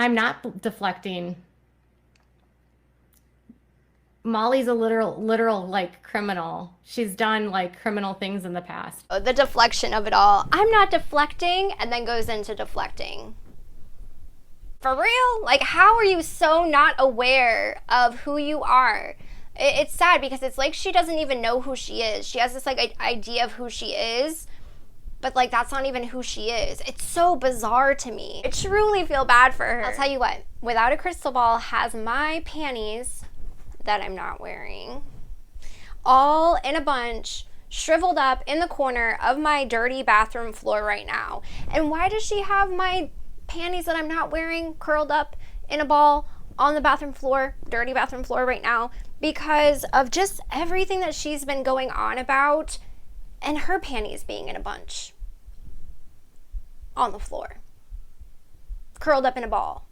I'm not deflecting. Molly's a literal like criminal. She's done like criminal things in the past. The deflection of it all. I'm not deflecting, and then goes into deflecting. For real? Like, how are you so not aware of who you are? It's sad because it's like she doesn't even know who she is. She has this like idea of who she is, but like that's not even who she is. It's so bizarre to me. I truly feel bad for her. I'll tell you what, Without a Crystal Ball has my panties that I'm not wearing all in a bunch, shriveled up in the corner of my dirty bathroom floor right now. And why does she have my panties that I'm not wearing curled up in a ball on the bathroom floor, dirty bathroom floor right now? Because of just everything that she's been going on about, and her panties being in a bunch on the floor, curled up in a ball.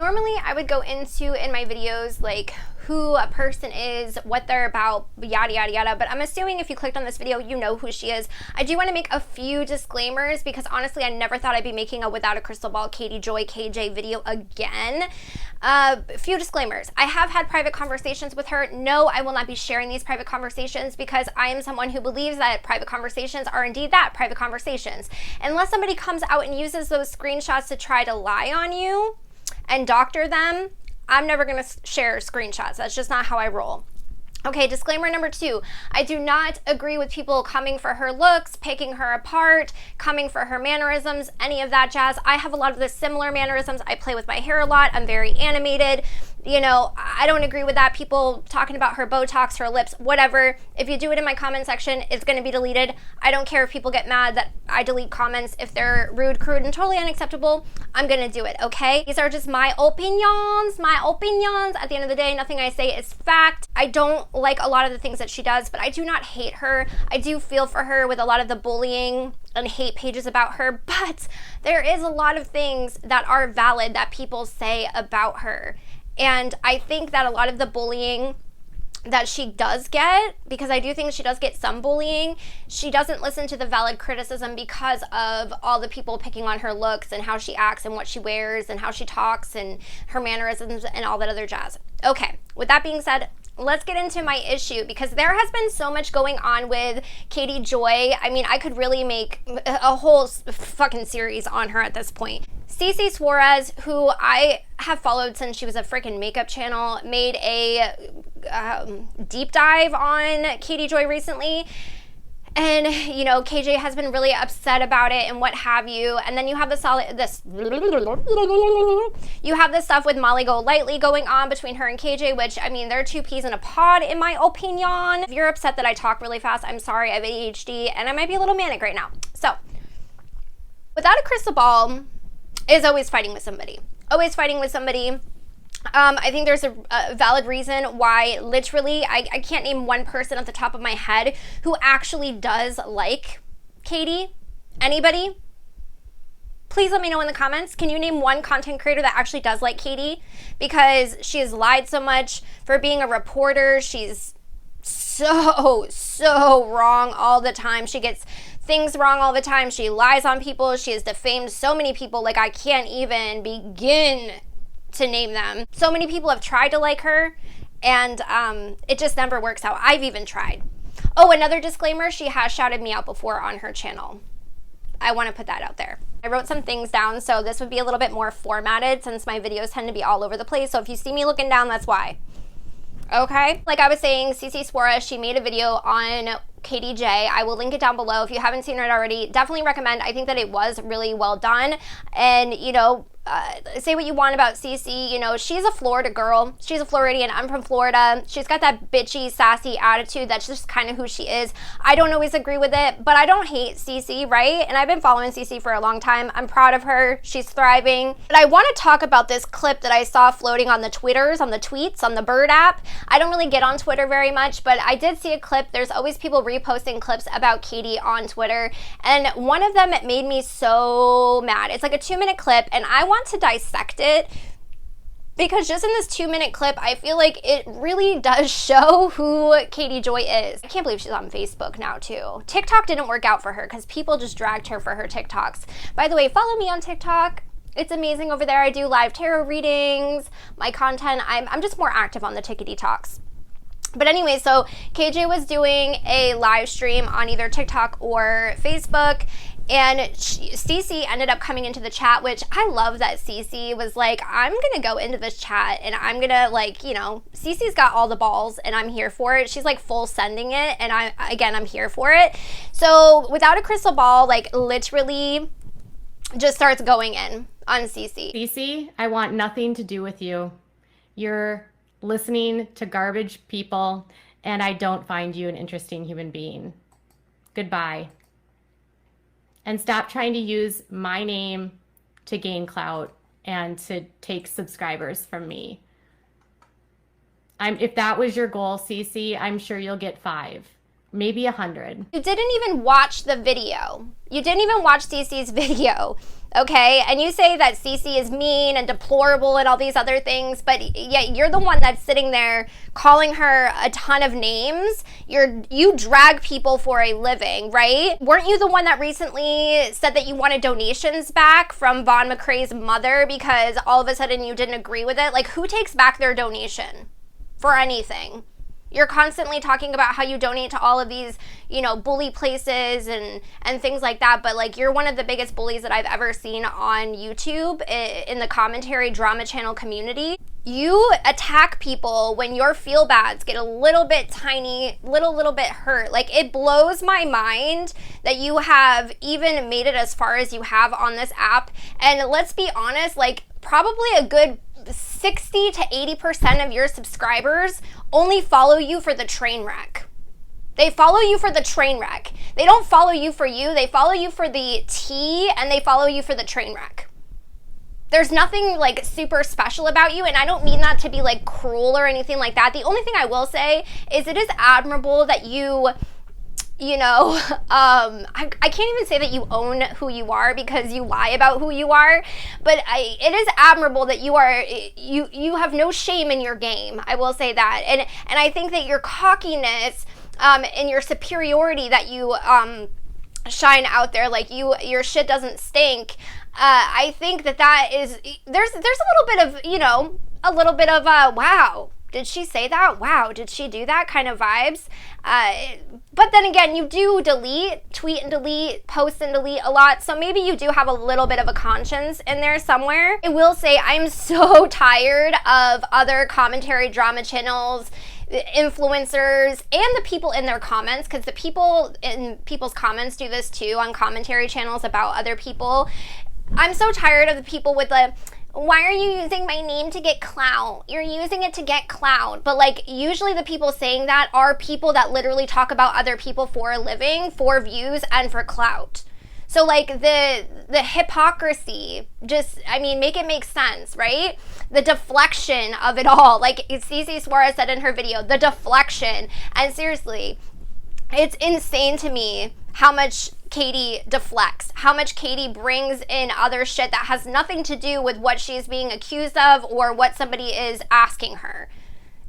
Normally I would go into in my videos like who a person is, what they're about, yada yada yada, but I'm assuming if you clicked on this video you know who she is. I do want to make a few disclaimers because honestly I never thought I'd be making a Without a Crystal Ball Katie Joy KJ video again. A few disclaimers. I have had private conversations with her. No, I will not be sharing these private conversations because I am someone who believes that private conversations are indeed that, private conversations. Unless somebody comes out and uses those screenshots to try to lie on you and doctor them, I'm never going to share screenshots. That's just not how I roll. Okay, disclaimer number 2. I do not agree with people coming for her looks, picking her apart, coming for her mannerisms, any of that jazz. I have a lot of the similar mannerisms. I play with my hair a lot. I'm very animated. You know, I don't agree with that. People talking about her Botox, her lips, whatever. If you do it in my comment section, it's going to be deleted. I don't care if people get mad that I delete comments. If they're rude, crude, and totally unacceptable, I'm going to do it, okay? These are just my opinions, my opinions. At the end of the day, nothing I say is fact. I don't like a lot of the things that she does, but I do not hate her. I do feel for her with a lot of the bullying and hate pages about her, but there is a lot of things that are valid that people say about her. And I think that a lot of the bullying that she does get, because I do think she does get some bullying, she doesn't listen to the valid criticism because of all the people picking on her looks and how she acts and what she wears and how she talks and her mannerisms and all that other jazz. Okay, with that being said, let's get into my issue because there has been so much going on with Katie Joy. I mean, I could really make a whole fucking series on her at this point. Suarez, who I have followed since she was a freaking makeup channel, made a deep dive on Katie Joy recently. And, you know, KJ has been really upset about it and what have you. And then you have you have this stuff with Molly Golightly going on between her and KJ, which, I mean, they're two peas in a pod, in my opinion. If you're upset that I talk really fast, I'm sorry, I have ADHD, and I might be a little manic right now. So, Without a Crystal Ball is always fighting with somebody. Always fighting with somebody. I think there's a valid reason why literally I can't name one person at the top of my head who actually does like Katie. Anybody? Please let me know in the comments. Can you name one content creator that actually does like Katie? Because she has lied so much for being a reporter. She's so wrong all the time. She gets things wrong all the time. She lies on people. She has defamed so many people, like I can't even begin to name them. So many people have tried to like her, and it just never works out. I've even tried. Oh, another disclaimer, she has shouted me out before on her channel. I want to put that out there. I wrote some things down, so this would be a little bit more formatted since my videos tend to be all over the place. So if you see me looking down, that's why. Okay? Like I was saying, Suarez, she made a video on Katie J. I will link it down below. If you haven't seen it already, definitely recommend. I think that it was really well done. And, you know, say what you want about Cece, you know, she's a Florida girl. She's a Floridian. I'm from Florida. She's got that bitchy, sassy attitude. That's just kind of who she is. I don't always agree with it, but I don't hate Cece, right? And I've been following Cece for a long time. I'm proud of her. She's thriving. But I want to talk about this clip that I saw floating on the Twitters, on the tweets, on the Bird app. I don't really get on Twitter very much, but I did see a clip. There's always people reposting clips about Katie on Twitter, and one of them, it made me so mad. It's like a 2-minute clip, and I want to dissect it because just in this 2-minute clip, I feel like it really does show who Katie Joy is. I can't believe she's on Facebook now too. TikTok didn't work out for her because people just dragged her for her TikToks. By the way, follow me on TikTok. It's amazing over there. I do live tarot readings. My content, I'm just more active on the Tickety Talks. But anyway, so KJ was doing a live stream on either TikTok or Facebook, and Cece ended up coming into the chat, which I love that Cece was like, I'm gonna go into this chat and I'm gonna, like, you know, Cece's got all the balls and I'm here for it. She's like full sending it, and I'm here for it. So without a crystal ball, like literally just starts going in on Cece. Cece, I want nothing to do with you. You're listening to garbage people, and I don't find you an interesting human being. Goodbye. And stop trying to use my name to gain clout and to take subscribers from me. If that was your goal, Cece, I'm sure you'll get 5, maybe 100. You didn't even watch the video. You didn't even watch Cece's video, okay? And you say that Cece is mean and deplorable and all these other things, but yet you're the one that's sitting there calling her a ton of names. You drag people for a living, right? Weren't you the one that recently said that you wanted donations back from Vaughn McCrae's mother because all of a sudden you didn't agree with it? Like, who takes back their donation for anything? You're constantly talking about how you donate to all of these, you know, bully places and things like that. But like, you're one of the biggest bullies that I've ever seen on YouTube in the commentary drama channel community. You attack people when your feel bads get a little bit tiny, little bit hurt. Like, it blows my mind that you have even made it as far as you have on this app. And let's be honest, like, probably a good 60 to 80% of your subscribers only follow you for the train wreck. They follow you for the train wreck. They don't follow you for you. They follow you for the tea, and they follow you for the train wreck. There's nothing like super special about you, and I don't mean that to be like cruel or anything like that. The only thing I will say is it is admirable that you know, I can't even say that you own who you are because you lie about who you are, but it is admirable that you have no shame in your game. I will say that, and I think that your cockiness and your superiority that you shine out there, like your shit doesn't stink. I think that is there's a little bit of, you know, a little bit of wow. Did she say that? Wow, did she do that kind of vibes? But then again, you do tweet and delete, post and delete a lot. So maybe you do have a little bit of a conscience in there somewhere. I will say I'm so tired of other commentary drama channels, influencers, and the people in their comments, because the people in people's comments do this too on commentary channels about other people. I'm so tired of the people with the, why are you using my name to get clout? You're using it to get clout. But like, usually the people saying that are people that literally talk about other people for a living, for views, and for clout. So like the hypocrisy, just, I mean, make it make sense, right? The deflection of it all. Like Suarez said in her video, the deflection. And seriously, it's insane to me how much Katie deflects, how much Katie brings in other shit that has nothing to do with what she's being accused of or what somebody is asking her.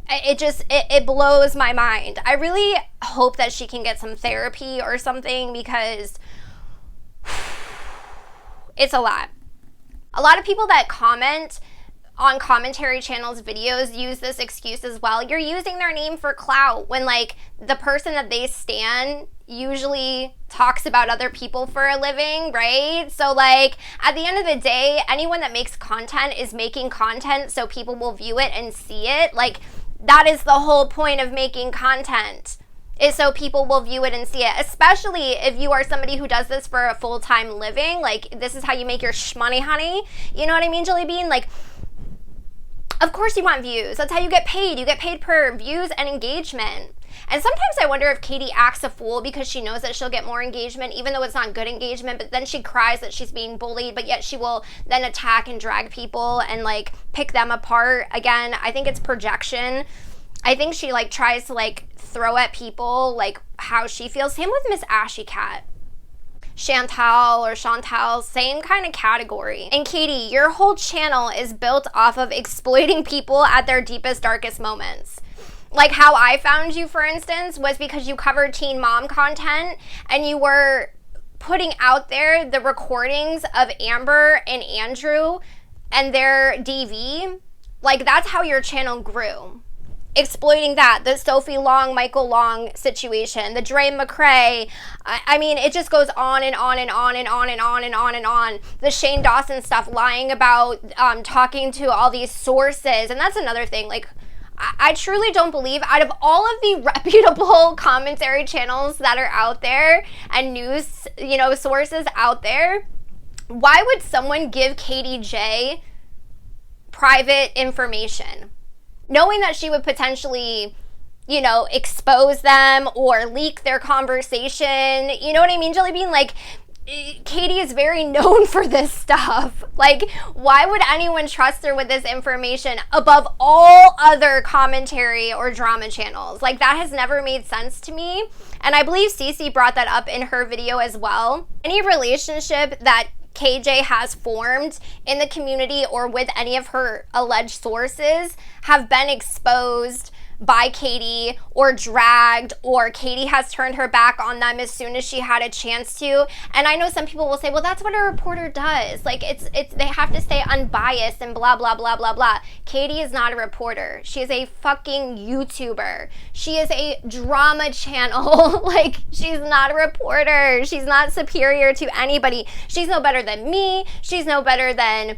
It blows my mind. I really hope that she can get some therapy or something, because it's a lot. A lot of people that comment on commentary channels videos use this excuse as well. You're using their name for clout, when like the person that they stan usually talks about other people for a living, right? So like, at the end of the day, anyone that makes content is making content so people will view it and see it. Like, that is the whole point of making content, is so people will view it and see it, especially if you are somebody who does this for a full-time living. Like, this is how you make your shmoney, honey. You know what I mean, Jelly Bean? Like, of course you want views. That's how you get paid. You get paid per views and engagement. And sometimes I wonder if Katie acts a fool because she knows that she'll get more engagement, even though it's not good engagement, but then she cries that she's being bullied, but yet she will then attack and drag people and like pick them apart. Again, I think it's projection. I think she like tries to like throw at people like how she feels. Same with Miss Ashy Cat. Chantal, same kind of category. And Katie, your whole channel is built off of exploiting people at their deepest, darkest moments. Like how I found you, for instance, was because you covered teen mom content and you were putting out there the recordings of Amber and Andrew and their DV, like that's how your channel grew. Exploiting that, the Sophie Long, Michael Long situation, the Dre McCrae, I mean, it just goes on and on and on and on and on and on and on. The Shane Dawson stuff, lying about talking to all these sources, and that's another thing, like, I truly don't believe, out of all of the reputable commentary channels that are out there and news, you know, sources out there, why would someone give Katie J private information, knowing that she would potentially, you know, expose them or leak their conversation? You know what I mean, Jelly Bean? Like, Katie is very known for this stuff. Like, why would anyone trust her with this information above all other commentary or drama channels? Like, that has never made sense to me. And I believe Cece brought that up in her video as well. Any relationship that KJ has formed in the community or with any of her alleged sources have been exposed by Katie or dragged, or Katie has turned her back on them as soon as she had a chance to. And I know some people will say, well, that's what a reporter does. Like, it's they have to stay unbiased and blah, blah, blah, blah, blah. Katie is not a reporter. She is a fucking YouTuber. She is a drama channel. Like, she's not a reporter. She's not superior to anybody. She's no better than me. She's no better than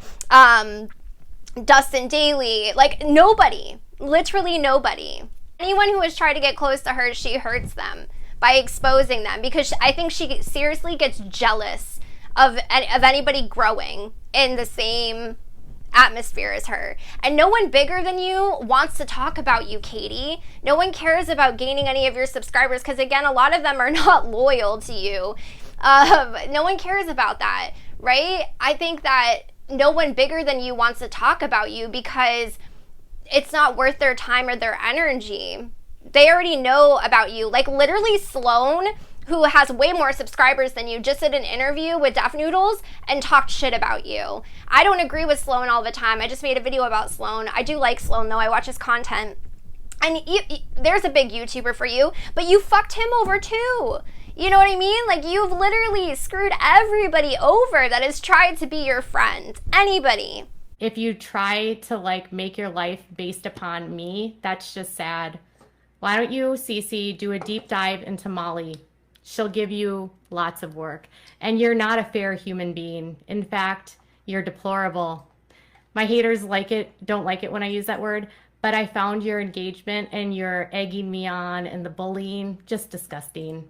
Dustin Daly. Like, nobody. Literally nobody. Anyone who has tried to get close to her, she hurts them by exposing them, because I think she seriously gets jealous of anybody growing in the same atmosphere as her. And no one bigger than you wants to talk about you, Katie. No one cares about gaining any of your subscribers, because again, a lot of them are not loyal to you. No one cares about that, right? I think that no one bigger than you wants to talk about you because it's not worth their time or their energy. They already know about you. Like, literally Sloan, who has way more subscribers than you, just did an interview with Duff Noodles and talked shit about you. I don't agree with Sloan all the time. I just made a video about Sloan. I do like Sloan, though. I watch his content. And there's a big YouTuber for you, but you fucked him over too. You know what I mean? Like, you've literally screwed everybody over that has tried to be your friend. Anybody. If you try to, like, make your life based upon me, that's just sad. Why don't you, Cece, do a deep dive into Molly? She'll give you lots of work. And you're not a fair human being. In fact, you're deplorable. My haters don't like it when I use that word, but I found your engagement and your egging me on and the bullying just disgusting.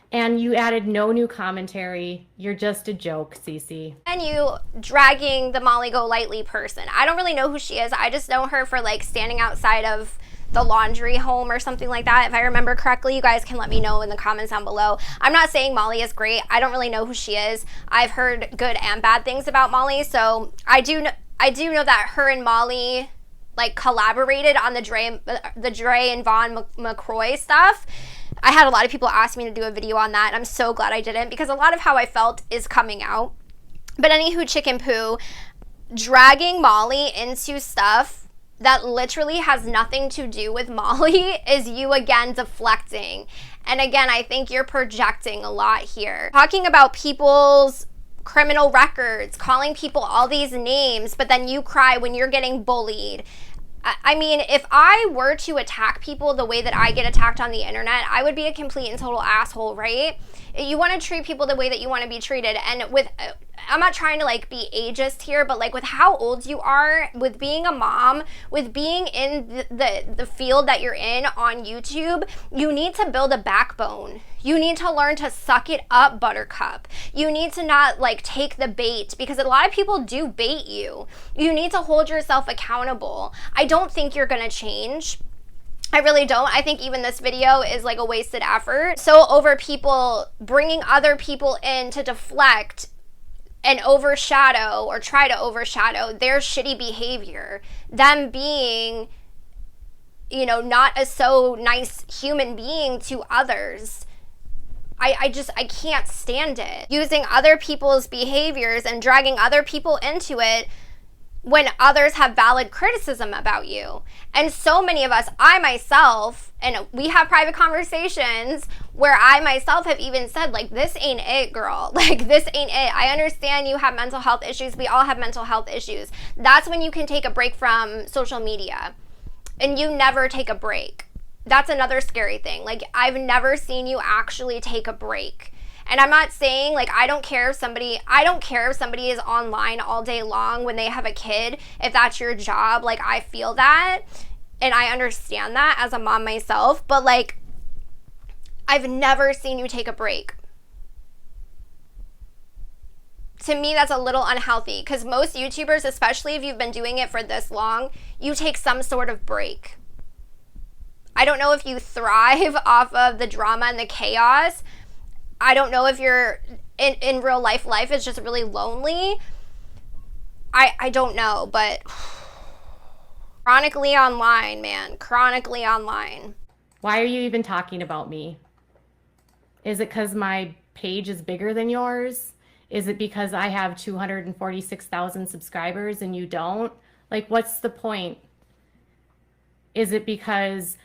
And you added no new commentary. You're just a joke, Cece. And you dragging the Molly Golightly person. I don't really know who she is. I just know her for, like, standing outside of the laundry home or something like that. If I remember correctly, you guys can let me know in the comments down below. I'm not saying Molly is great. I don't really know who she is. I've heard good and bad things about Molly. So I do know that her and Molly, like, collaborated on the Dre and Vaughn McCroy stuff. I had a lot of people ask me to do a video on that, and I'm so glad I didn't, because a lot of how I felt is coming out. But anywho, chicken poo, dragging Molly into stuff that literally has nothing to do with Molly is you, again, deflecting. And again, I think you're projecting a lot here. Talking about people's criminal records, calling people all these names, but then you cry when you're getting bullied. I mean, if I were to attack people the way that I get attacked on the internet, I would be a complete and total asshole, right? You want to treat people the way that you want to be treated. And with, I'm not trying to, like, be ageist here, but, like, with how old you are, with being a mom, with being in the field that you're in on YouTube, you need to build a backbone. You need to learn to suck it up, Buttercup. You need to not, like, take the bait, because a lot of people do bait you. You need to hold yourself accountable. I don't think you're gonna change. I really don't. I think even this video is like a wasted effort. So over people bringing other people in to deflect and overshadow or try to overshadow their shitty behavior, them being, you know, not a so nice human being to others. I can't stand it. Using other people's behaviors and dragging other people into it when others have valid criticism about you. And so many of us, I myself, and we have private conversations where I myself have even said, like, this ain't it, girl. Like, this ain't it. I understand you have mental health issues. We all have mental health issues. That's when you can take a break from social media. And you never take a break. That's another scary thing. Like, I've never seen you actually take a break. And I'm not saying, like, I don't care if somebody is online all day long when they have a kid, if that's your job. Like, I feel that and I understand that as a mom myself, but like, I've never seen you take a break. To me, that's a little unhealthy, because most YouTubers, especially if you've been doing it for this long, you take some sort of break. I don't know if you thrive off of the drama and the chaos. I don't know if you're in real life is just really lonely. I don't know, but chronically online, man. Chronically online. Why are you even talking about me? Is it because my page is bigger than yours? Is it because I have 246,000 subscribers and you don't? Like, what's the point? Is it because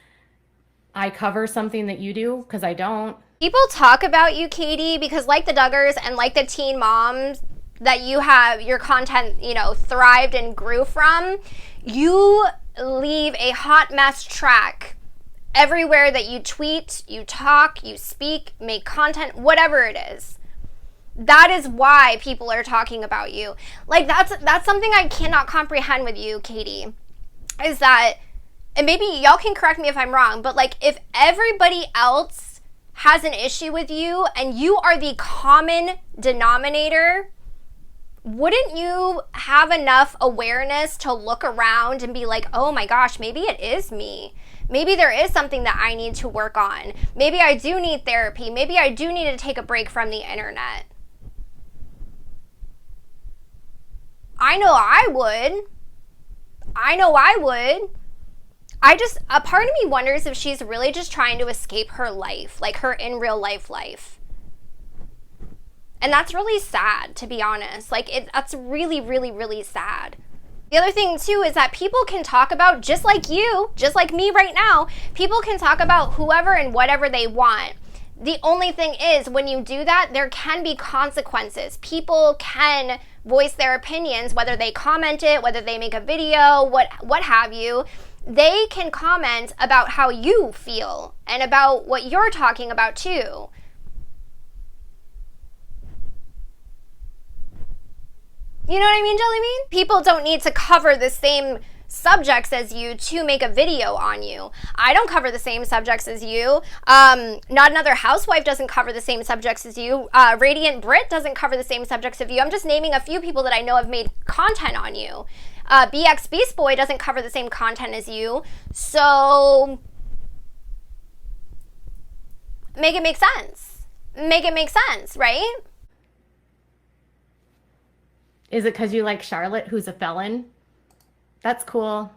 I cover something that you do? Because I don't. People talk about you, Katie, because like the Duggars and like the teen moms that you have, your content, you know, thrived and grew from, you leave a hot mess track everywhere that you tweet, you talk, you speak, make content, whatever it is. That is why people are talking about you. Like, that's something I cannot comprehend with you, Katie, is that, and maybe y'all can correct me if I'm wrong, but like, if everybody else has an issue with you and you are the common denominator, wouldn't you have enough awareness to look around and be like, oh my gosh, maybe it is me. Maybe there is something that I need to work on. Maybe I do need therapy. Maybe I do need to take a break from the internet. I know I would. A part of me wonders if she's really just trying to escape her life, like her in real life. And that's really sad, to be honest. Like, that's really, really, really sad. The other thing, too, is that people can talk about, just like you, just like me right now, people can talk about whoever and whatever they want. The only thing is, when you do that, there can be consequences. People can voice their opinions, whether they comment it, whether they make a video, what have you. They can comment about how you feel and about what you're talking about too. You know what I mean, Jellybean? People don't need to cover the same subjects as you to make a video on you. I don't cover the same subjects as you. Not Another Housewife doesn't cover the same subjects as you. Radiant Brit doesn't cover the same subjects as you. I'm just naming a few people that I know have made content on you. BX Beast Boy doesn't cover the same content as you. So make it make sense. Make it make sense, right? Is it because you like Charlotte, who's a felon? That's cool.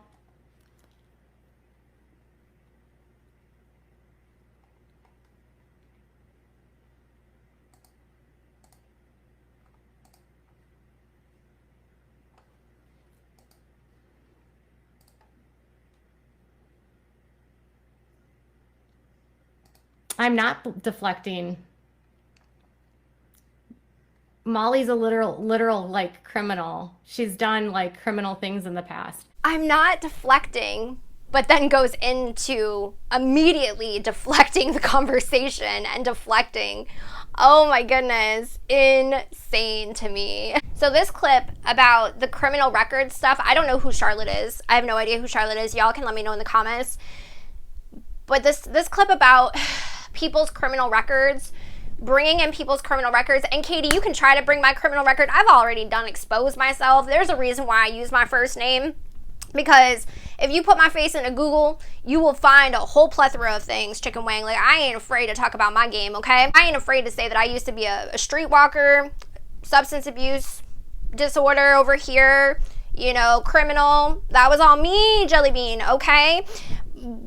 I'm not deflecting. Molly's a literal like criminal. She's done like criminal things in the past. I'm not deflecting, but then goes into immediately deflecting the conversation and deflecting. Oh my goodness, insane to me. So this clip about the criminal record stuff, I don't know who Charlotte is. I have no idea who Charlotte is. Y'all can let me know in the comments. But this clip about people's criminal records, bringing in people's criminal records, and Katie, you can try to bring my criminal record. I've already done expose myself. There's a reason why I use my first name, because if you put my face into Google, you will find a whole plethora of things, Chicken Wang. Like, I ain't afraid to talk about my game, okay? I ain't afraid to say that I used to be a streetwalker, substance abuse disorder over here, you know, criminal. That was all me, Jellybean, okay?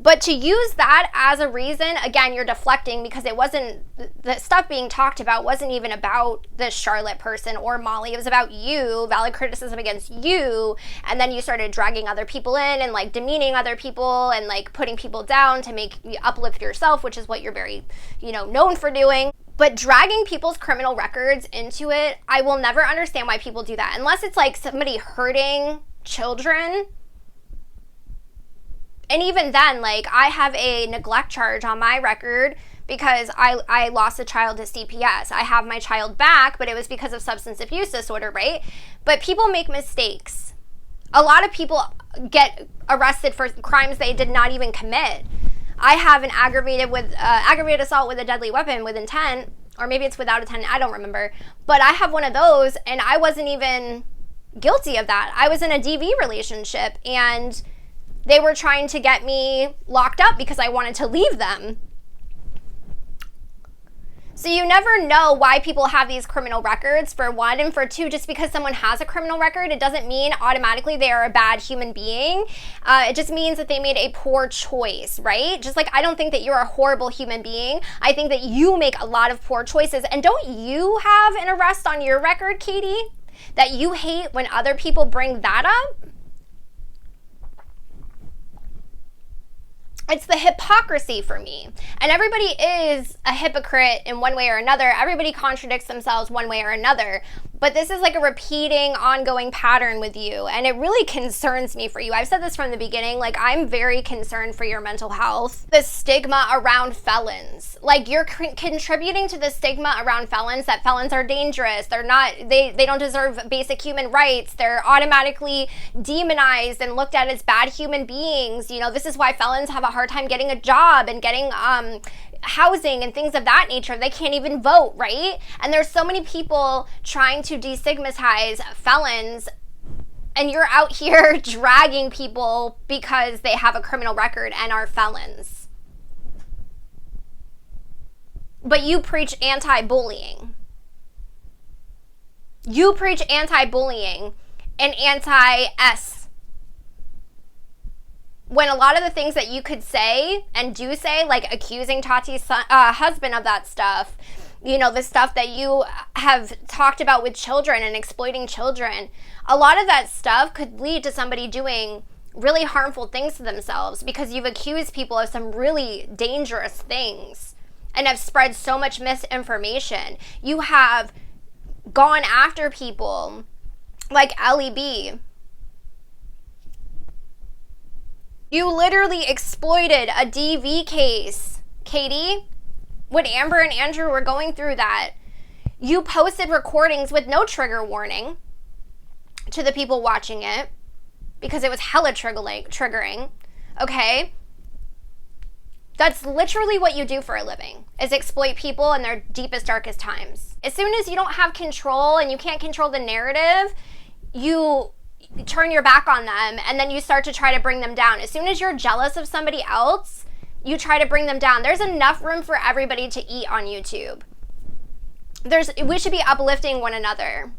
But to use that as a reason, again, you're deflecting, because it wasn't, the stuff being talked about wasn't even about the Charlotte person or Molly. It was about you, valid criticism against you. And then you started dragging other people in and like demeaning other people and like putting people down to make you uplift yourself, which is what you're very, known for doing. But dragging people's criminal records into it, I will never understand why people do that. Unless it's like somebody hurting children. And even then, like, I have a neglect charge on my record because I lost a child to CPS. I have my child back, but it was because of substance abuse disorder, right? But people make mistakes. A lot of people get arrested for crimes they did not even commit. I have an aggravated assault with a deadly weapon with intent, or maybe it's without intent, I don't remember. But I have one of those, and I wasn't even guilty of that. I was in a DV relationship, and they were trying to get me locked up because I wanted to leave them. So you never know why people have these criminal records, for one, and for two, just because someone has a criminal record, it doesn't mean automatically they are a bad human being. It just means that they made a poor choice, right? Just like I don't think that you're a horrible human being. I think that you make a lot of poor choices. And don't you have an arrest on your record, Katie, that you hate when other people bring that up? It's the hypocrisy for me. And everybody is a hypocrite in one way or another. Everybody contradicts themselves one way or another. But this is like a repeating, ongoing pattern with you. And it really concerns me for you. I've said this from the beginning. Like, I'm very concerned for your mental health. The stigma around felons. Like, you're contributing to the stigma around felons, that felons are dangerous. They're not, they don't deserve basic human rights. They're automatically demonized and looked at as bad human beings. This is why felons have a hard time getting a job and getting housing and things of that nature. They can't even vote, right? And there's so many people trying to destigmatize felons, and you're out here dragging people because they have a criminal record and are felons. But you preach anti-bullying. You preach anti-bullying and anti-S. When a lot of the things that you could say and do say, like accusing Tati's husband of that stuff, the stuff that you have talked about with children and exploiting children, a lot of that stuff could lead to somebody doing really harmful things to themselves, because you've accused people of some really dangerous things and have spread so much misinformation. You have gone after people like Ellie B. You literally exploited a DV case, Katie. When Amber and Andrew were going through that, you posted recordings with no trigger warning to the people watching it because it was hella triggering, okay? That's literally what you do for a living, is exploit people in their deepest, darkest times. As soon as you don't have control and you can't control the narrative, you turn your back on them, and then you start to try to bring them down. As soon as you're jealous of somebody else, you try to bring them down. There's enough room for everybody to eat on YouTube. We should be uplifting one another,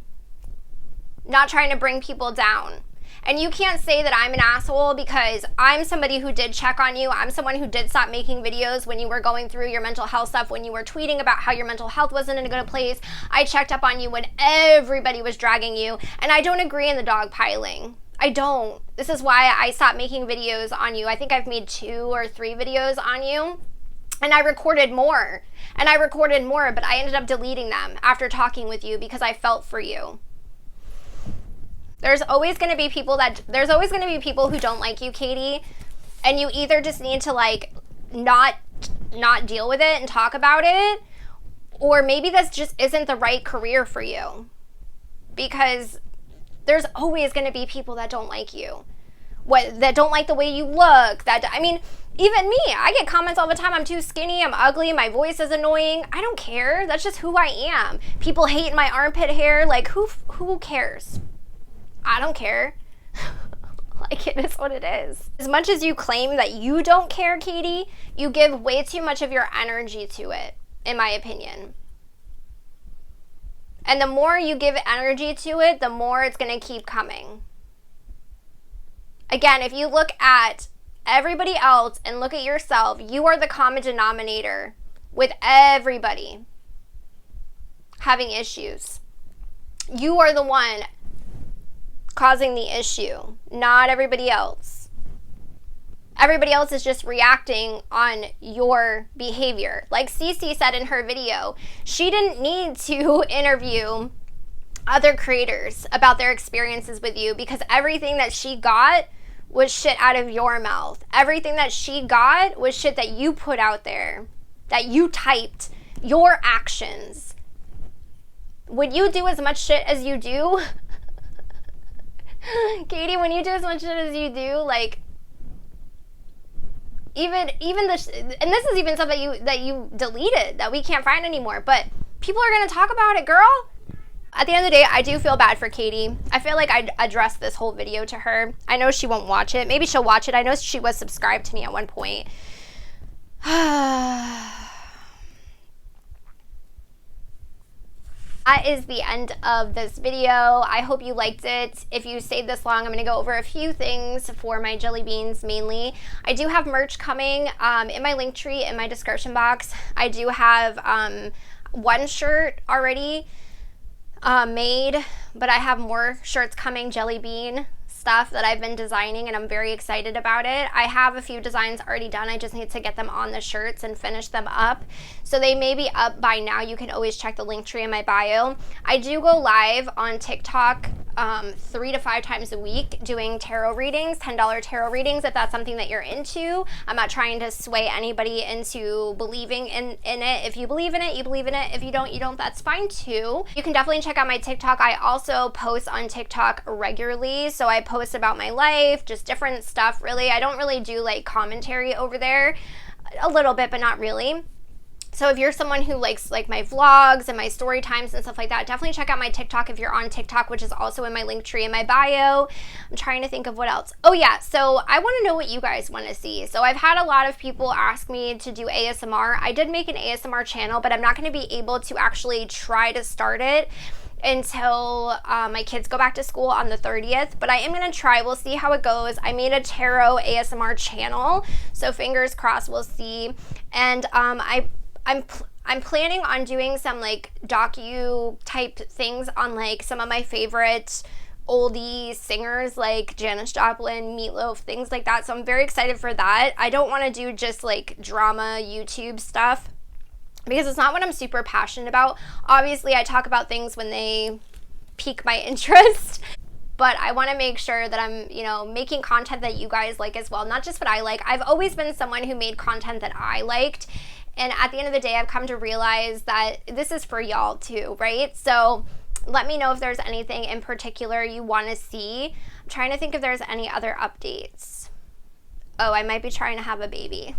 not trying to bring people down. And you can't say that I'm an asshole, because I'm somebody who did check on you. I'm someone who did stop making videos when you were going through your mental health stuff, when you were tweeting about how your mental health wasn't in a good place. I checked up on you when everybody was dragging you. And I don't agree in the dogpiling. I don't. This is why I stopped making videos on you. I think I've made 2 or 3 videos on you. And I recorded more. But I ended up deleting them after talking with you because I felt for you. There's always going to be people who don't like you, Katie, and you either just need to like not deal with it and talk about it, or maybe this just isn't the right career for you, because there's always going to be people that don't like you, that don't like the way you look, even me, I get comments all the time. I'm too skinny, I'm ugly, my voice is annoying. I don't care. That's just who I am. People hate my armpit hair. Like, who cares? I don't care. Like, it is what it is. As much as you claim that you don't care, Katie, you give way too much of your energy to it, in my opinion. And the more you give energy to it, the more it's going to keep coming. Again, if you look at everybody else and look at yourself. You are the common denominator with everybody having issues. You are the one causing the issue, not everybody else. Everybody else is just reacting on your behavior. Like Cece said in her video, she didn't need to interview other creators about their experiences with you because everything that she got was shit out of your mouth. Everything that she got was shit that you put out there, that you typed, your actions. Would you do as much shit as you do? Katie, when you do as much shit as you do, like, even this, and this is even stuff that you deleted that we can't find anymore, but people are gonna talk about it, girl. At the end of the day, I do feel bad for Katie. I feel like I addressed this whole video to her. I know she won't watch it. Maybe she'll watch it. I know she was subscribed to me at one point. That is the end of this video. I hope you liked it. If you stayed this long, I'm going to go over a few things for my jelly beans mainly. I do have merch coming in my link tree in my description box. I do have one shirt already made, but I have more shirts coming, jelly bean stuff that I've been designing, and I'm very excited about it. I have a few designs already done. I just need to get them on the shirts and finish them up. So they may be up by now. You can always check the link tree in my bio. I do go live on TikTok 3 to 5 times a week doing tarot readings, $10 tarot readings, if that's something that you're into. I'm not trying to sway anybody into believing in it. If you believe in it, you believe in it. If you don't, you don't. That's fine too. You can definitely check out my TikTok. I also post on TikTok regularly. So I post about my life, just different stuff, really. I don't really do like commentary over there. A little bit, but not really. So if you're someone who likes like my vlogs and my story times and stuff like that, definitely check out my TikTok if you're on TikTok, which is also in my link tree in my bio. I'm trying to think of what else. Oh yeah, so I want to know what you guys want to see. So I've had a lot of people ask me to do ASMR. I did make an ASMR channel, but I'm not going to be able to actually try to start it until my kids go back to school on the 30th, but I am going to try. We'll see how it goes. I made a tarot ASMR channel, so fingers crossed, we'll see. And I'm planning on doing some like docu type things on like some of my favorite oldie singers like Janis Joplin, Meatloaf, things like that. So I'm very excited for that. I don't want to do just like drama YouTube stuff, because it's not what I'm super passionate about. Obviously, I talk about things when they pique my interest, but I want to make sure that I'm, you know, making content that you guys like as well, not just what I like. I've always been someone who made content that I liked, and at the end of the day, I've come to realize that this is for y'all too, right? So let me know if there's anything in particular you want to see. I'm trying to think if there's any other updates. Oh, I might be trying to have a baby.